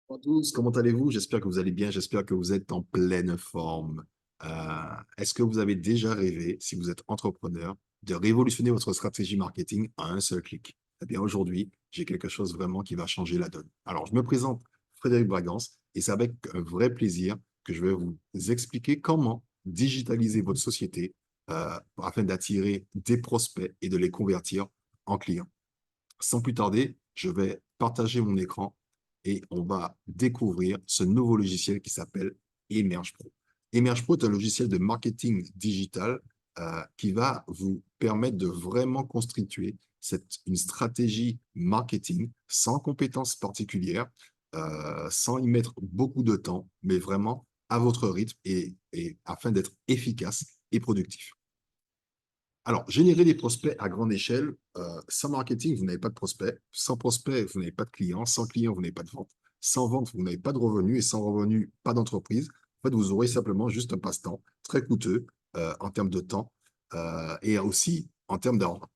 Bonjour à tous, comment allez-vous? J'espère que vous allez bien, j'espère que vous êtes en pleine forme. Est-ce que vous avez déjà rêvé, si vous êtes entrepreneur, de révolutionner votre stratégie marketing en un seul clic? Eh bien, aujourd'hui, j'ai quelque chose vraiment qui va changer la donne. Alors, je me présente Frédéric Bragance et c'est avec un vrai plaisir que je vais vous expliquer comment digitaliser votre société afin d'attirer des prospects et de les convertir en clients. Sans plus tarder, je vais partager mon écran et on va découvrir ce nouveau logiciel qui s'appelle Emerge Pro. Emerge Pro est un logiciel de marketing digital qui va vous permettre de vraiment constituer une stratégie marketing sans compétences particulières, sans y mettre beaucoup de temps, mais vraiment à votre rythme et afin d'être efficace et productif. Alors, générer des prospects à grande échelle, sans marketing, vous n'avez pas de prospects. Sans prospects, vous n'avez pas de clients. Sans clients, vous n'avez pas de vente. Sans vente, vous n'avez pas de revenus. Et sans revenus, pas d'entreprise. En fait, vous aurez simplement juste un passe-temps très coûteux en termes de temps et aussi en termes d'argent.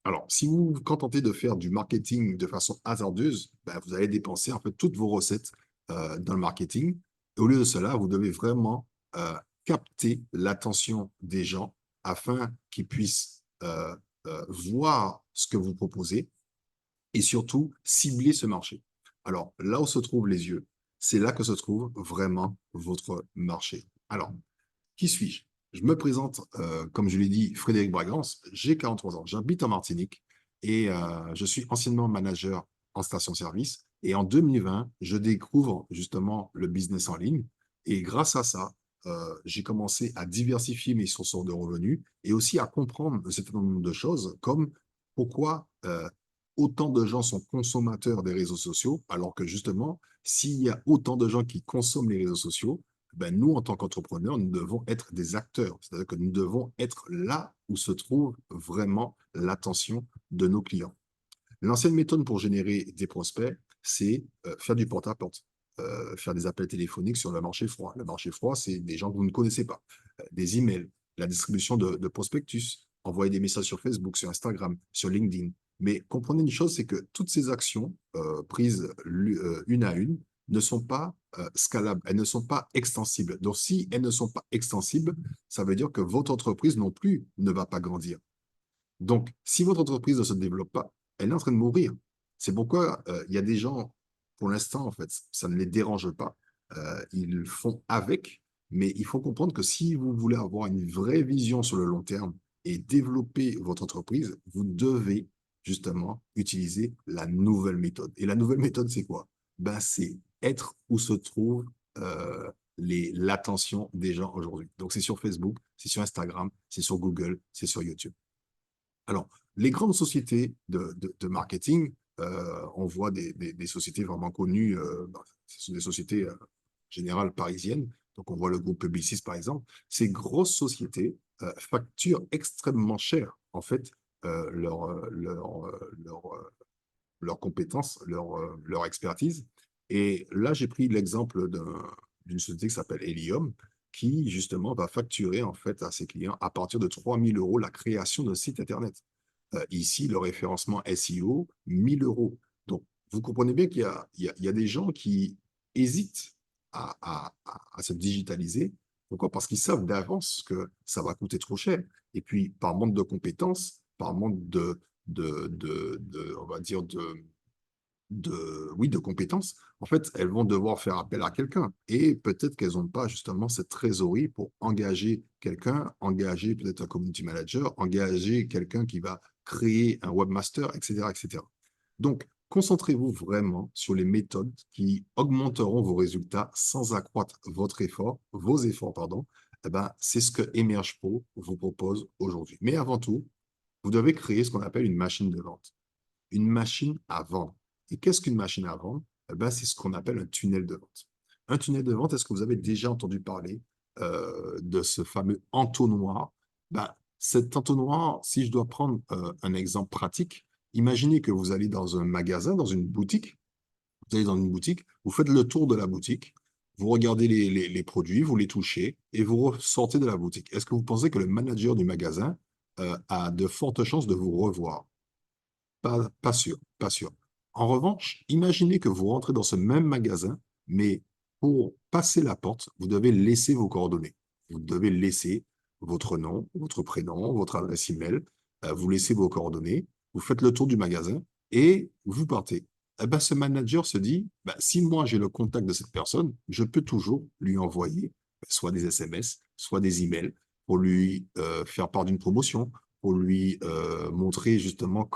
Alors, si vous vous contentez de faire du marketing de façon hasardeuse, ben, vous allez dépenser en fait toutes vos recettes dans le marketing. Et au lieu de cela, vous devez vraiment capter l'attention des gens afin qu'ils puissent voir ce que vous proposez et surtout cibler ce marché. Alors, là où se trouvent les yeux, c'est là que se trouve vraiment votre marché. Alors, qui suis-je? Je me présente, comme je l'ai dit, Frédéric Bragance. J'ai 43 ans. J'habite en Martinique et je suis anciennement manager en station-service. Et en 2020, je découvre justement le business en ligne. Et grâce à ça, j'ai commencé à diversifier mes sources de revenus et aussi à comprendre un certain nombre de choses comme pourquoi autant de gens sont consommateurs des réseaux sociaux, alors que justement, s'il y a autant de gens qui consomment les réseaux sociaux, ben, nous, en tant qu'entrepreneurs, nous devons être des acteurs. C'est-à-dire que nous devons être là où se trouve vraiment l'attention de nos clients. L'ancienne méthode pour générer des prospects, c'est faire du porte-à-porte, faire des appels téléphoniques sur le marché froid. Le marché froid, c'est des gens que vous ne connaissez pas, des emails, la distribution de prospectus, envoyer des messages sur Facebook, sur Instagram, sur LinkedIn. Mais comprenez une chose, c'est que toutes ces actions prises une à une ne sont pas scalables, elles ne sont pas extensibles. Donc, si elles ne sont pas extensibles, ça veut dire que votre entreprise non plus ne va pas grandir. Donc, si votre entreprise ne se développe pas, elle est en train de mourir. C'est pourquoi il y a des gens, pour l'instant, en fait, ça ne les dérange pas. Ils font avec, mais il faut comprendre que si vous voulez avoir une vraie vision sur le long terme et développer votre entreprise, vous devez justement utiliser la nouvelle méthode. Et la nouvelle méthode, c'est quoi? Ben, c'est être où se trouve l'attention des gens aujourd'hui. Donc, c'est sur Facebook, c'est sur Instagram, c'est sur Google, c'est sur YouTube. Alors, les grandes sociétés de marketing, on voit des sociétés vraiment connues, ce sont des sociétés générales parisiennes. Donc, on voit le groupe Publicis, par exemple. Ces grosses sociétés facturent extrêmement cher, en fait, leurs compétences, leur expertise. Et là, j'ai pris l'exemple d'une société qui s'appelle Helium, qui justement va facturer en fait à ses clients à partir de 3 000 € la création d'un site Internet. Ici, le référencement SEO, 1 000 €. Donc, vous comprenez bien qu'il y a des gens qui hésitent à se digitaliser. Pourquoi? Parce qu'ils savent d'avance que ça va coûter trop cher. Et puis, par manque de compétences, par manque on va dire, oui, de compétences, en fait, elles vont devoir faire appel à quelqu'un. Et peut-être qu'elles n'ont pas justement cette trésorerie pour engager quelqu'un, engager peut-être un community manager, engager quelqu'un qui va créer un webmaster, etc., etc. Donc, concentrez-vous vraiment sur les méthodes qui augmenteront vos résultats sans accroître vos efforts, pardon. Eh ben, c'est ce que Emerge Pro vous propose aujourd'hui. Mais avant tout, vous devez créer ce qu'on appelle une machine de vente, une machine à vendre. Et qu'est-ce qu'une machine à vendre? Eh ben, c'est ce qu'on appelle un tunnel de vente. Un tunnel de vente, est-ce que vous avez déjà entendu parler de ce fameux entonnoir? Ben, cet entonnoir, si je dois prendre un exemple pratique, imaginez que vous allez dans un magasin, dans une boutique, vous allez dans une boutique, vous faites le tour de la boutique, vous regardez les produits, vous les touchez et vous ressortez de la boutique. Est-ce que vous pensez que le manager du magasin a de fortes chances de vous revoir? Pas sûr, pas sûr. En revanche, imaginez que vous rentrez dans ce même magasin, mais pour passer la porte, vous devez laisser vos coordonnées. Vous devez laisser votre nom, votre prénom, votre adresse email, vous laissez vos coordonnées, vous faites le tour du magasin et vous partez. Eh ben, ce manager se dit, bah, si moi j'ai le contact de cette personne, je peux toujours lui envoyer soit des SMS, soit des emails pour lui faire part d'une promotion, pour lui montrer justement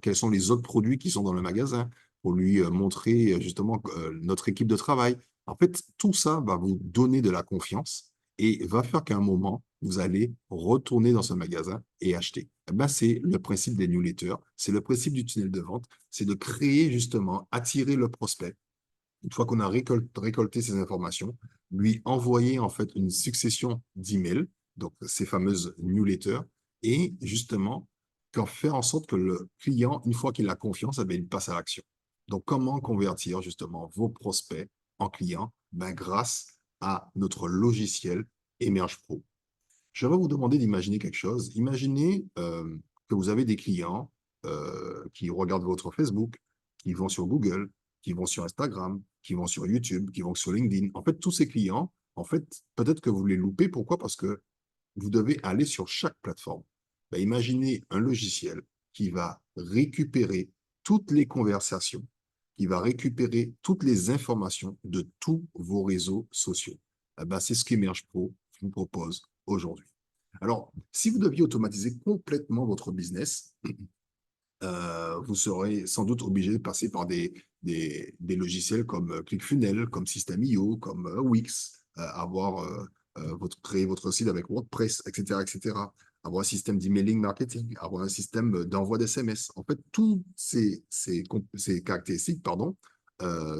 quels sont les autres produits qui sont dans le magasin, pour lui montrer justement notre équipe de travail. En fait, tout ça va vous donner de la confiance et va faire qu'à un moment, vous allez retourner dans ce magasin et acheter. Eh ben, c'est le principe des newsletters, c'est le principe du tunnel de vente, c'est de créer justement, attirer le prospect. Une fois qu'on a récolté ces informations, lui envoyer en fait une succession d'emails, donc ces fameuses newsletters, et justement faire en sorte que le client, une fois qu'il a confiance, eh bien, il passe à l'action. Donc, comment convertir justement vos prospects en clients? Ben, grâce à notre logiciel Emerge Pro. Je vais vous demander d'imaginer quelque chose. Imaginez que vous avez des clients qui regardent votre Facebook, qui vont sur Google, qui vont sur Instagram, qui vont sur YouTube, qui vont sur LinkedIn. En fait, tous ces clients, en fait, peut-être que vous les loupez. Pourquoi? Parce que vous devez aller sur chaque plateforme. Ben, imaginez un logiciel qui va récupérer toutes les conversations, qui va récupérer toutes les informations de tous vos réseaux sociaux. Eh ben, c'est ce qu'Emerge Pro vous propose aujourd'hui. Alors, si vous deviez automatiser complètement votre business, vous serez sans doute obligé de passer par des logiciels comme ClickFunnels, comme System.io, comme Wix, créer votre site avec WordPress, etc., etc. Avoir un système d'emailing marketing, avoir un système d'envoi d'SMS. En fait, toutes ces caractéristiques pardon,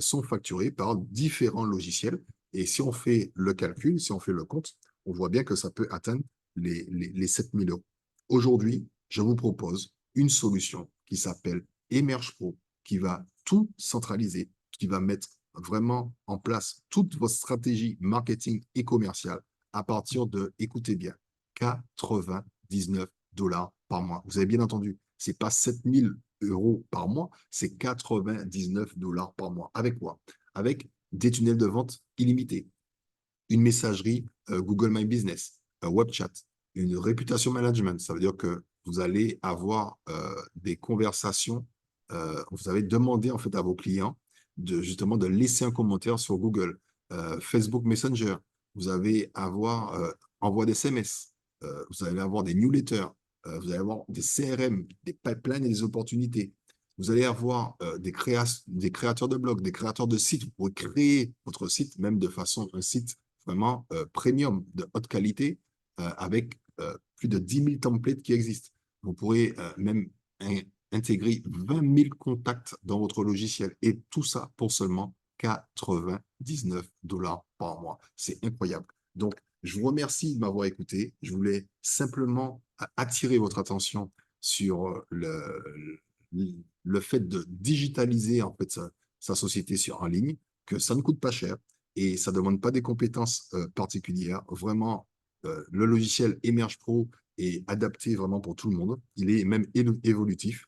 sont facturées par différents logiciels. Et si on fait le calcul, si on fait le compte, on voit bien que ça peut atteindre les 7 000 euros. Aujourd'hui, je vous propose une solution qui s'appelle Emerge Pro, qui va tout centraliser, qui va mettre vraiment en place toute votre stratégie marketing et commerciale à partir de, écoutez bien, 99 $ par mois. Vous avez bien entendu, ce n'est pas 7 000 € par mois, c'est 99 $ par mois. Avec quoi? Avec des tunnels de vente illimités, une messagerie Google My Business, un web chat, une réputation management. Ça veut dire que vous allez avoir des conversations. Vous avez demandé en fait à vos clients justement de laisser un commentaire sur Google, Facebook Messenger. Vous allez avoir envoi d'SMS. Vous allez avoir des newsletters. Vous allez avoir des CRM, des pipelines et des opportunités. Vous allez avoir des créateurs de blogs, des créateurs de sites. Vous pouvez créer votre site même de façon un site vraiment premium, de haute qualité, avec plus de 10 000 templates qui existent. Vous pourrez même intégrer 20 000 contacts dans votre logiciel et tout ça pour seulement 99 $ par mois. C'est incroyable. Donc, je vous remercie de m'avoir écouté. Je voulais simplement attirer votre attention sur le fait de digitaliser en fait sa société en ligne, que ça ne coûte pas cher et ça ne demande pas des compétences particulières. Vraiment, le logiciel Emerge Pro est adapté vraiment pour tout le monde. Il est même évolutif.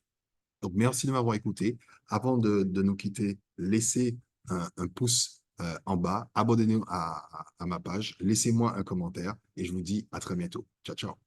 Donc, merci de m'avoir écouté. Avant de nous quitter, laissez un pouce en bas, abonnez-vous à ma page, laissez-moi un commentaire et je vous dis à très bientôt. Ciao, ciao.